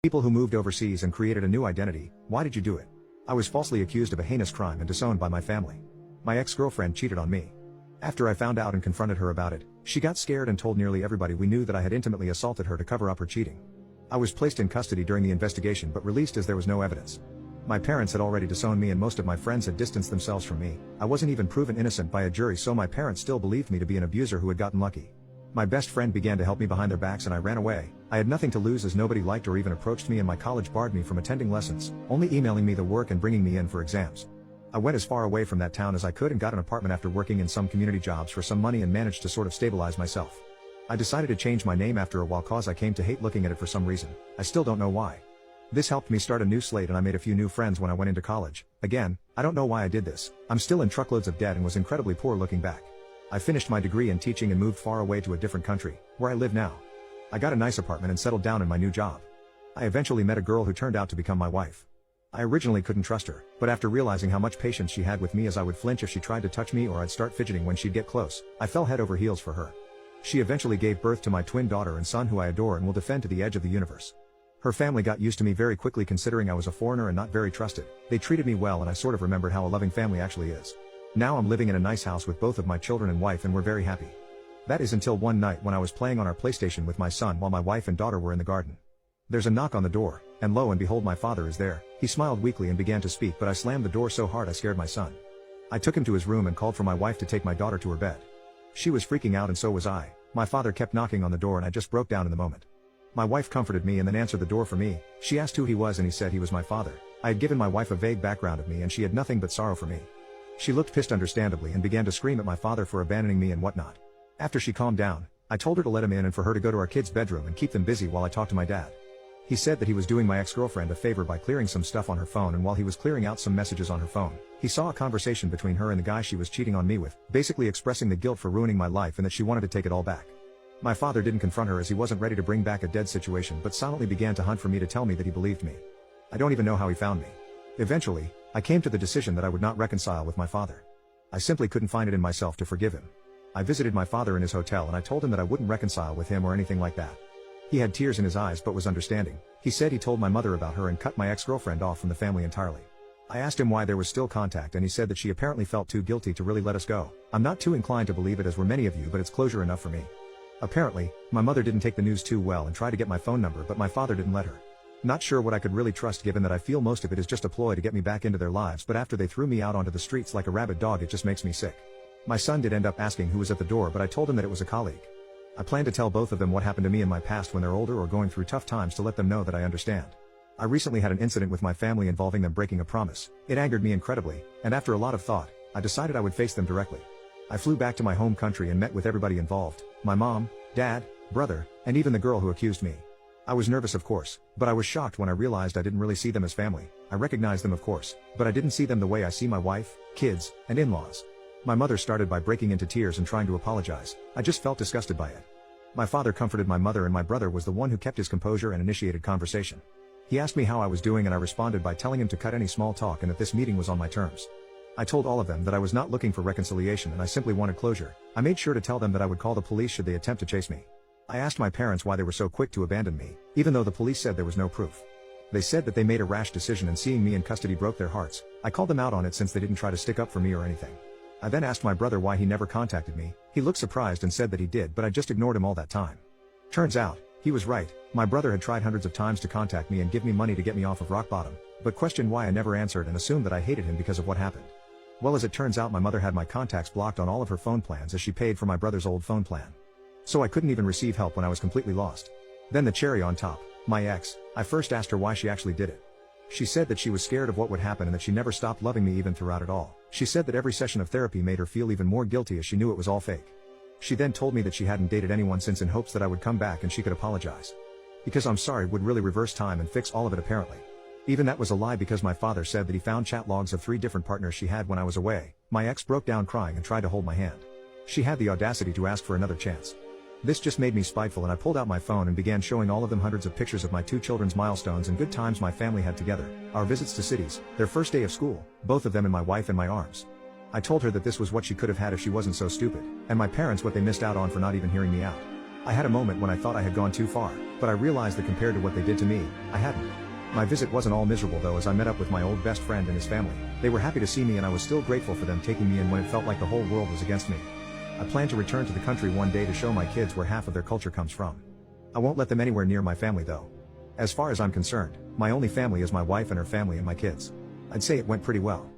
People who moved overseas and created a new identity. Why did you do it? I was falsely accused of a heinous crime and disowned by my family. My ex-girlfriend cheated on me. After I found out and confronted her about it, she got scared and told nearly everybody we knew that I had intimately assaulted her to cover up her cheating. I was placed in custody during the investigation but released as there was no evidence. My parents had already disowned me and most of my friends had distanced themselves from me. I wasn't even proven innocent by a jury, so my parents still believed me to be an abuser who had gotten lucky. My best friend began to help me behind their backs and I ran away. I had nothing to lose as nobody liked or even approached me, and my college barred me from attending lessons, only emailing me the work and bringing me in for exams. I went as far away from that town as I could and got an apartment after working in some community jobs for some money and managed to sort of stabilize myself. I decided to change my name after a while cause I came to hate looking at it for some reason. I still don't know why. This helped me start a new slate and I made a few new friends when I went into college. Again, I don't know why I did this. I'm still in truckloads of debt and was incredibly poor looking back. I finished my degree in teaching and moved far away to a different country, where I live now. I got a nice apartment and settled down in my new job. I eventually met a girl who turned out to become my wife. I originally couldn't trust her, but after realizing how much patience she had with me as I would flinch if she tried to touch me or I'd start fidgeting when she'd get close, I fell head over heels for her. She eventually gave birth to my twin daughter and son who I adore and will defend to the edge of the universe. Her family got used to me very quickly considering I was a foreigner and not very trusted. They treated me well and I sort of remembered how a loving family actually is. Now I'm living in a nice house with both of my children and wife and we're very happy. That is until one night when I was playing on our PlayStation with my son while my wife and daughter were in the garden. There's a knock on the door, and lo and behold my father is there. He smiled weakly and began to speak, but I slammed the door so hard I scared my son. I took him to his room and called for my wife to take my daughter to her bed. She was freaking out and so was I. My father kept knocking on the door and I just broke down in the moment. My wife comforted me and then answered the door for me. She asked who he was and he said he was my father. I had given my wife a vague background of me and she had nothing but sorrow for me. She looked pissed understandably and began to scream at my father for abandoning me and whatnot. After she calmed down, I told her to let him in and for her to go to our kids' bedroom and keep them busy while I talked to my dad. He said that he was doing my ex-girlfriend a favor by clearing some stuff on her phone, and while he was clearing out some messages on her phone, he saw a conversation between her and the guy she was cheating on me with, basically expressing the guilt for ruining my life and that she wanted to take it all back. My father didn't confront her as he wasn't ready to bring back a dead situation but silently began to hunt for me to tell me that he believed me. I don't even know how he found me. Eventually, I came to the decision that I would not reconcile with my father. I simply couldn't find it in myself to forgive him. I visited my father in his hotel and I told him that I wouldn't reconcile with him or anything like that. He had tears in his eyes but was understanding. He said he told my mother about her and cut my ex-girlfriend off from the family entirely. I asked him why there was still contact and he said that she apparently felt too guilty to really let us go. I'm not too inclined to believe it as were many of you, but it's closure enough for me. Apparently, my mother didn't take the news too well and tried to get my phone number, but my father didn't let her. Not sure what I could really trust given that I feel most of it is just a ploy to get me back into their lives, but after they threw me out onto the streets like a rabid dog it just makes me sick. My son did end up asking who was at the door, but I told him that it was a colleague. I plan to tell both of them what happened to me in my past when they're older or going through tough times to let them know that I understand. I recently had an incident with my family involving them breaking a promise. It angered me incredibly, and after a lot of thought, I decided I would face them directly. I flew back to my home country and met with everybody involved, my mom, dad, brother, and even the girl who accused me. I was nervous of course, but I was shocked when I realized I didn't really see them as family. I recognized them of course, but I didn't see them the way I see my wife, kids, and in-laws. My mother started by breaking into tears and trying to apologize. I just felt disgusted by it. My father comforted my mother and my brother was the one who kept his composure and initiated conversation. He asked me how I was doing and I responded by telling him to cut any small talk and that this meeting was on my terms. I told all of them that I was not looking for reconciliation and I simply wanted closure. I made sure to tell them that I would call the police should they attempt to chase me. I asked my parents why they were so quick to abandon me, even though the police said there was no proof. They said that they made a rash decision and seeing me in custody broke their hearts. I called them out on it since they didn't try to stick up for me or anything. I then asked my brother why he never contacted me. He looked surprised and said that he did, but I just ignored him all that time. Turns out, he was right. My brother had tried hundreds of times to contact me and give me money to get me off of rock bottom, but questioned why I never answered and assumed that I hated him because of what happened. Well, as it turns out, my mother had my contacts blocked on all of her phone plans as she paid for my brother's old phone plan. So I couldn't even receive help when I was completely lost. Then the cherry on top, my ex. I first asked her why she actually did it. She said that she was scared of what would happen and that she never stopped loving me even throughout it all. She said that every session of therapy made her feel even more guilty as she knew it was all fake. She then told me that she hadn't dated anyone since in hopes that I would come back and she could apologize. Because I'm sorry would really reverse time and fix all of it apparently. Even that was a lie because my father said that he found chat logs of 3 different partners she had when I was away. My ex broke down crying and tried to hold my hand. She had the audacity to ask for another chance. This just made me spiteful and I pulled out my phone and began showing all of them hundreds of pictures of my 2 children's milestones and good times my family had together, our visits to cities, their first day of school, both of them and my wife in my arms. I told her that this was what she could have had if she wasn't so stupid, and my parents what they missed out on for not even hearing me out. I had a moment when I thought I had gone too far, but I realized that compared to what they did to me, I hadn't. My visit wasn't all miserable though, as I met up with my old best friend and his family. They were happy to see me and I was still grateful for them taking me in when it felt like the whole world was against me. I plan to return to the country one day to show my kids where half of their culture comes from. I won't let them anywhere near my family though. As far as I'm concerned, my only family is my wife and her family and my kids. I'd say it went pretty well.